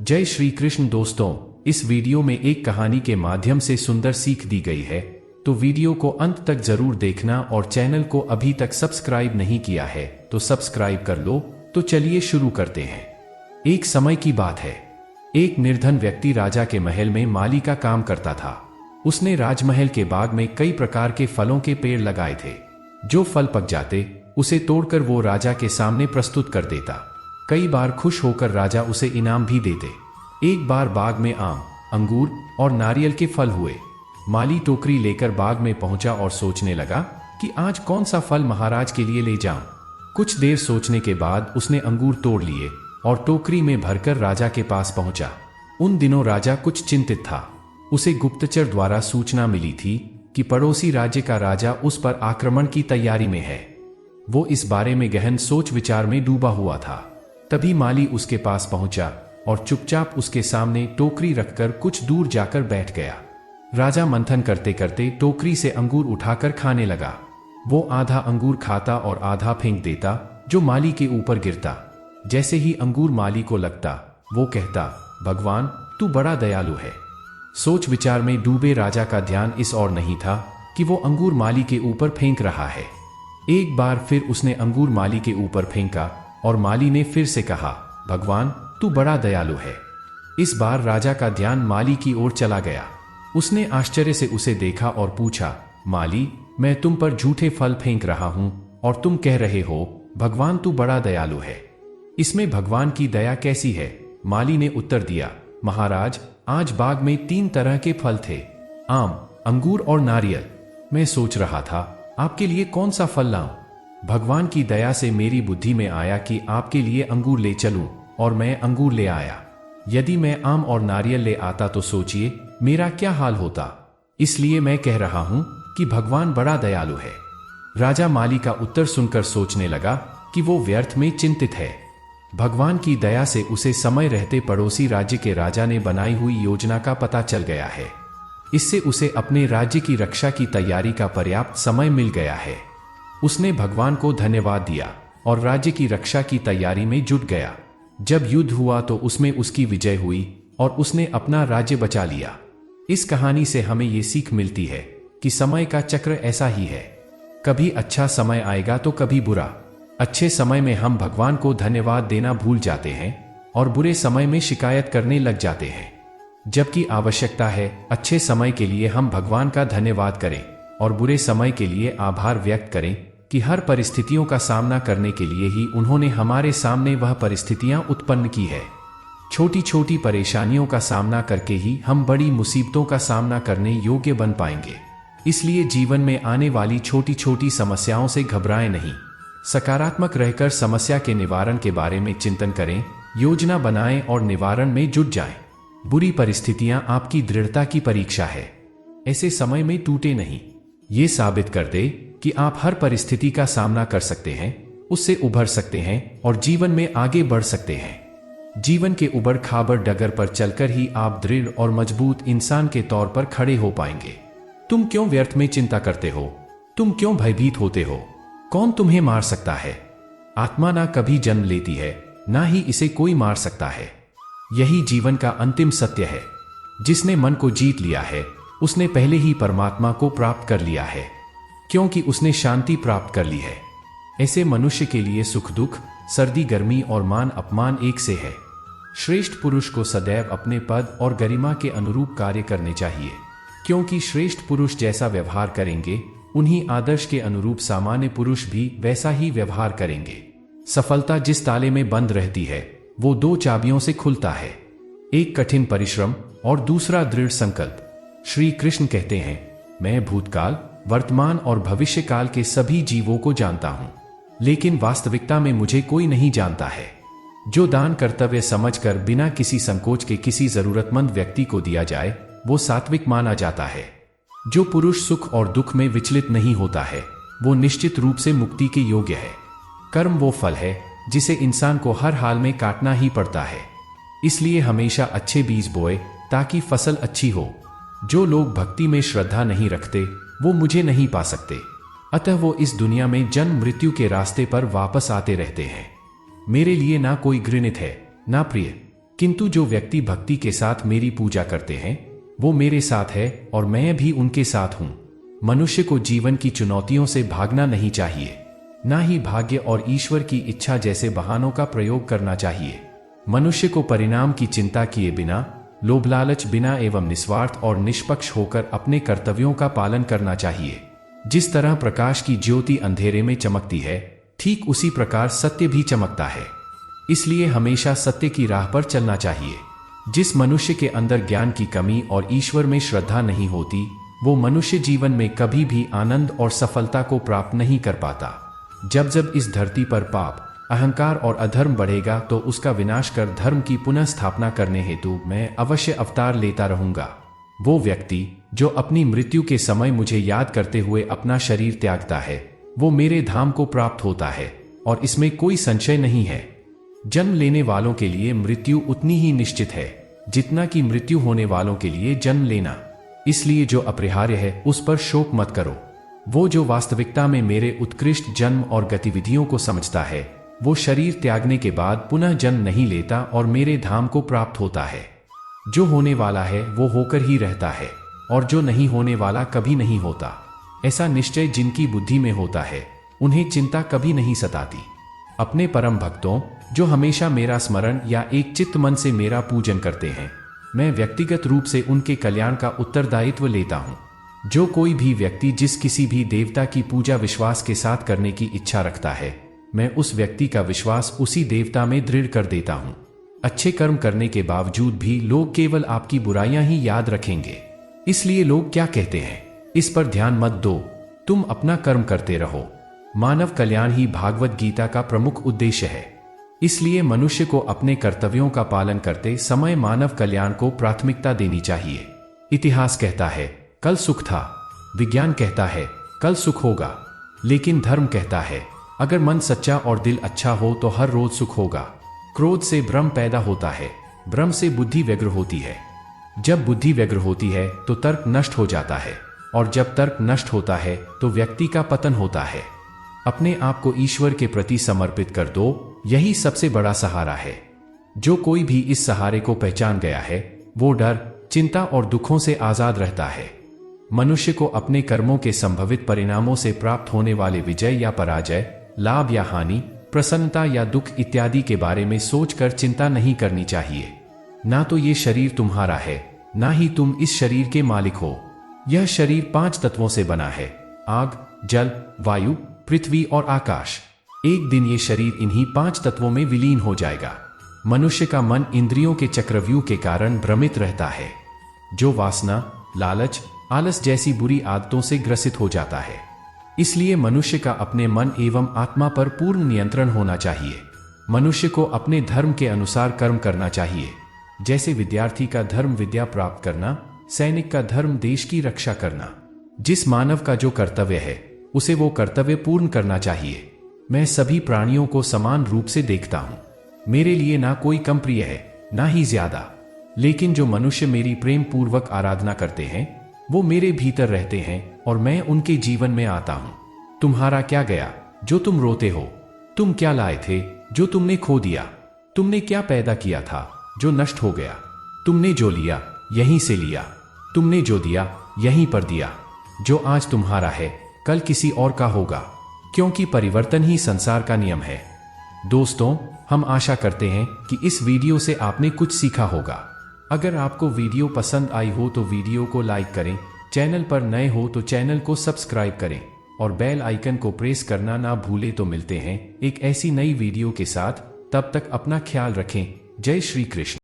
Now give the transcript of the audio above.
जय श्री कृष्ण दोस्तों, इस वीडियो में एक कहानी के माध्यम से सुंदर सीख दी गई है, तो वीडियो को अंत तक जरूर देखना और चैनल को अभी तक सब्सक्राइब नहीं किया है तो सब्सक्राइब कर लो। तो चलिए शुरू करते हैं। एक समय की बात है, एक निर्धन व्यक्ति राजा के महल में माली का काम करता था। उसने राजमहल के बाग में कई प्रकार के फलों के पेड़ लगाए थे। जो फल पक जाते उसे तोड़कर वो राजा के सामने प्रस्तुत कर देता। कई बार खुश होकर राजा उसे इनाम भी देते। एक बार बाग में आम, अंगूर और नारियल के फल हुए। माली टोकरी लेकर बाग में पहुंचा और सोचने लगा कि आज कौन सा फल महाराज के लिए ले जाऊं। कुछ देर सोचने के बाद उसने अंगूर तोड़ लिए और टोकरी में भरकर राजा के पास पहुंचा। उन दिनों राजा कुछ चिंतित था। उसे गुप्तचर द्वारा सूचना मिली थी कि पड़ोसी राज्य का राजा उस पर आक्रमण की तैयारी में है। वो इस बारे में गहन सोच विचार में डूबा हुआ था। तभी माली उसके पास पहुंचा और चुपचाप उसके सामने टोकरी रखकर कुछ दूर जाकर बैठ गया। राजा मंथन करते करते टोकरी से अंगूर उठाकर खाने लगा। वो आधा अंगूर खाता और आधा फेंक देता, जो माली के ऊपर गिरता। जैसे ही अंगूर माली को लगता, वो कहता, भगवान तू बड़ा दयालु है। सोच विचार में डूबे राजा का ध्यान इस ओर नहीं था कि वो अंगूर माली के ऊपर फेंक रहा है। एक बार फिर उसने अंगूर माली के ऊपर फेंका और माली ने फिर से कहा, भगवान तू बड़ा दयालु है। इस बार राजा का ध्यान माली की ओर चला गया। उसने आश्चर्य से उसे देखा और पूछा, माली मैं तुम पर झूठे फल फेंक रहा हूं और तुम कह रहे हो भगवान तू बड़ा दयालु है। इसमें भगवान की दया कैसी है? माली ने उत्तर दिया, महाराज आज बाग में 3 तरह के फल थे, आम, अंगूर और नारियल। मैं सोच रहा था आपके लिए कौन सा फल लाऊं। भगवान की दया से मेरी बुद्धि में आया कि आपके लिए अंगूर ले चलूं और मैं अंगूर ले आया। यदि मैं आम और नारियल ले आता तो सोचिए मेरा क्या हाल होता। इसलिए मैं कह रहा हूं कि भगवान बड़ा दयालु है। राजा माली का उत्तर सुनकर सोचने लगा कि वो व्यर्थ में चिंतित है। भगवान की दया से उसे समय रहते पड़ोसी राज्य के राजा ने बनाई हुई योजना का पता चल गया है। इससे उसे अपने राज्य की रक्षा की तैयारी का पर्याप्त समय मिल गया है। उसने भगवान को धन्यवाद दिया और राज्य की रक्षा की तैयारी में जुट गया। जब युद्ध हुआ तो उसमें उसकी विजय हुई और उसने अपना राज्य बचा लिया। इस कहानी से हमें ये सीख मिलती है कि समय का चक्र ऐसा ही है, कभी अच्छा समय आएगा तो कभी बुरा। अच्छे समय में हम भगवान को धन्यवाद देना भूल जाते हैं और बुरे समय में शिकायत करने लग जाते हैं। जबकि आवश्यकता है अच्छे समय के लिए हम भगवान का धन्यवाद करें और बुरे समय के लिए आभार व्यक्त करें कि हर परिस्थितियों का सामना करने के लिए ही उन्होंने हमारे सामने वह परिस्थितियां उत्पन्न की है। छोटी छोटी परेशानियों का सामना करके ही हम बड़ी मुसीबतों का सामना करने योग्य बन पाएंगे। इसलिए जीवन में आने वाली छोटी छोटी समस्याओं से घबराएं नहीं। सकारात्मक रहकर समस्या के निवारण के बारे में चिंतन करें, योजना बनाएं और निवारण में जुट जाएं। बुरी परिस्थितियां आपकी दृढ़ता की परीक्षा है। ऐसे समय में टूटे नहीं। ये साबित कर दे कि आप हर परिस्थिति का सामना कर सकते हैं, उससे उभर सकते हैं और जीवन में आगे बढ़ सकते हैं। जीवन के उबड़ खाबड़ डगर पर चलकर ही आप दृढ़ और मजबूत इंसान के तौर पर खड़े हो पाएंगे। तुम क्यों व्यर्थ में चिंता करते हो? तुम क्यों भयभीत होते हो? कौन तुम्हें मार सकता है? आत्मा ना कभी जन्म लेती है, ना ही इसे कोई मार सकता है। यही जीवन का अंतिम सत्य है। जिसने मन को जीत लिया है उसने पहले ही परमात्मा को प्राप्त कर लिया है, क्योंकि उसने शांति प्राप्त कर ली है। ऐसे मनुष्य के लिए सुख दुख, सर्दी गर्मी और मान अपमान एक से है। श्रेष्ठ पुरुष को सदैव अपने पद और गरिमा के अनुरूप कार्य करने चाहिए, क्योंकि श्रेष्ठ पुरुष जैसा व्यवहार करेंगे उन्हीं आदर्श के अनुरूप सामान्य पुरुष भी वैसा ही व्यवहार करेंगे। सफलता जिस ताले में बंद रहती है वो 2 चाबियों से खुलता है, एक कठिन परिश्रम और दूसरा दृढ़ संकल्प। श्री कृष्ण कहते हैं, मैं भूतकाल, वर्तमान और भविष्य काल के सभी जीवों को जानता हूं, लेकिन वास्तविकता में मुझे कोई नहीं जानता है। जो दान कर्तव्य समझकर बिना किसी संकोच के किसी जरूरतमंद व्यक्ति को दिया जाए वो सात्विक माना जाता है। जो पुरुष सुख और दुख में विचलित नहीं होता है वो निश्चित रूप से मुक्ति के योग्य है। कर्म वो फल है जिसे इंसान को हर हाल में काटना ही पड़ता है। इसलिए हमेशा अच्छे बीज बोए ताकि फसल अच्छी हो। जो लोग भक्ति में श्रद्धा नहीं रखते वो मुझे नहीं पा सकते, अतः वो इस दुनिया में जन्म मृत्यु के रास्ते पर वापस आते रहते हैं। मेरे लिए ना कोई घृणित है ना प्रिय, किंतु जो व्यक्ति भक्ति के साथ मेरी पूजा करते हैं वो मेरे साथ है और मैं भी उनके साथ हूं। मनुष्य को जीवन की चुनौतियों से भागना नहीं चाहिए, ना ही भाग्य और ईश्वर की इच्छा जैसे बहानों का प्रयोग करना चाहिए। मनुष्य को परिणाम की चिंता किए बिना, लोभ लालच बिना एवं निस्वार्थ और निष्पक्ष होकर अपने कर्तव्यों का पालन करना चाहिए। जिस तरह प्रकाश की ज्योति अंधेरे में चमकती है, ठीक उसी प्रकार सत्य भी चमकता है। इसलिए हमेशा सत्य की राह पर चलना चाहिए। जिस मनुष्य के अंदर ज्ञान की कमी और ईश्वर में श्रद्धा नहीं होती, वो मनुष्य जीवन में कभी भी आनंद और सफलता को प्राप्त नहीं कर पाता। जब जब इस धरती पर पाप, अहंकार और अधर्म बढ़ेगा तो उसका विनाश कर धर्म की पुनः स्थापना करने हेतु मैं अवश्य अवतार लेता रहूंगा। वो व्यक्ति जो अपनी मृत्यु के समय मुझे याद करते हुए अपना शरीर त्यागता है, वो मेरे धाम को प्राप्त होता है और इसमें कोई संशय नहीं है। जन्म लेने वालों के लिए मृत्यु उतनी ही निश्चित है जितना कि मृत्यु होने वालों के लिए जन्म लेना। इसलिए जो अपरिहार्य है उस पर शोक मत करो। वो जो वास्तविकता में मेरे उत्कृष्ट जन्म और गतिविधियों को समझता है, वो शरीर त्यागने के बाद पुनः जन्म नहीं लेता और मेरे धाम को प्राप्त होता है। जो होने वाला है वो होकर ही रहता है और जो नहीं होने वाला कभी नहीं होता। ऐसा निश्चय जिनकी बुद्धि में होता है, उन्हें चिंता कभी नहीं सताती। अपने परम भक्तों जो हमेशा मेरा स्मरण या एक चित्त मन से मेरा पूजन करते हैं, मैं व्यक्तिगत रूप से उनके कल्याण का उत्तरदायित्व लेता हूँ। जो कोई भी व्यक्ति जिस किसी भी देवता की पूजा विश्वास के साथ करने की इच्छा रखता है, मैं उस व्यक्ति का विश्वास उसी देवता में दृढ़ कर देता हूँ। अच्छे कर्म करने के बावजूद भी लोग केवल आपकी बुराइयां ही याद रखेंगे। इसलिए लोग क्या कहते हैं, इस पर ध्यान मत दो, तुम अपना कर्म करते रहो। मानव कल्याण ही भागवत गीता का प्रमुख उद्देश्य है। इसलिए मनुष्य को अपने कर्तव्यों का पालन करते समय मानव कल्याण को प्राथमिकता देनी चाहिए। इतिहास कहता है कल सुख था, विज्ञान कहता है कल सुख होगा, लेकिन धर्म कहता है अगर मन सच्चा और दिल अच्छा हो तो हर रोज सुख होगा। क्रोध से भ्रम पैदा होता है, भ्रम से बुद्धि व्यग्र होती है। जब बुद्धि व्यग्र होती है तो तर्क नष्ट हो जाता है और जब तर्क नष्ट होता है तो व्यक्ति का पतन होता है। अपने आप को ईश्वर के प्रति समर्पित कर दो, यही सबसे बड़ा सहारा है। जो कोई भी इस सहारे को पहचान गया है वो डर, चिंता और दुखों से आजाद रहता है। मनुष्य को अपने कर्मों के संभवित परिणामों से प्राप्त होने वाले विजय या पराजय, लाभ या हानि, प्रसन्नता या दुख इत्यादि के बारे में सोचकर चिंता नहीं करनी चाहिए। ना तो ये शरीर तुम्हारा है, ना ही तुम इस शरीर के मालिक हो। यह शरीर 5 तत्वों से बना है, आग, जल, वायु, पृथ्वी और आकाश। एक दिन ये शरीर इन्हीं 5 तत्वों में विलीन हो जाएगा। मनुष्य का मन इंद्रियों के चक्रव्यूह के कारण भ्रमित रहता है, जो वासना, लालच, आलस जैसी बुरी आदतों से ग्रसित हो जाता है। इसलिए मनुष्य का अपने मन एवं आत्मा पर पूर्ण नियंत्रण होना चाहिए। मनुष्य को अपने धर्म के अनुसार कर्म करना चाहिए। जैसे विद्यार्थी का धर्म विद्या प्राप्त करना, सैनिक का धर्म देश की रक्षा करना। जिस मानव का जो कर्तव्य है उसे वो कर्तव्य पूर्ण करना चाहिए। मैं सभी प्राणियों को समान रूप से देखता हूँ। मेरे लिए ना कोई कम प्रिय है, ना ही ज्यादा। लेकिन जो मनुष्य मेरी प्रेम पूर्वक आराधना करते हैं वो मेरे भीतर रहते हैं और मैं उनके जीवन में आता हूँ। तुम्हारा क्या गया जो तुम रोते हो? तुम क्या लाए थे जो तुमने खो दिया? तुमने क्या पैदा किया था जो नष्ट हो गया? तुमने जो लिया यहीं से लिया, तुमने जो दिया यहीं पर दिया। जो आज तुम्हारा है कल किसी और का होगा, क्योंकि परिवर्तन ही संसार का नियम है। दोस्तों, हम आशा करते हैं कि इस वीडियो से आपने कुछ सीखा होगा। अगर आपको वीडियो पसंद आई हो तो वीडियो को लाइक करें, चैनल पर नए हो तो चैनल को सब्सक्राइब करें और बेल आइकन को प्रेस करना ना भूलें। तो मिलते हैं एक ऐसी नई वीडियो के साथ, तब तक अपना ख्याल रखें। जय श्री कृष्ण।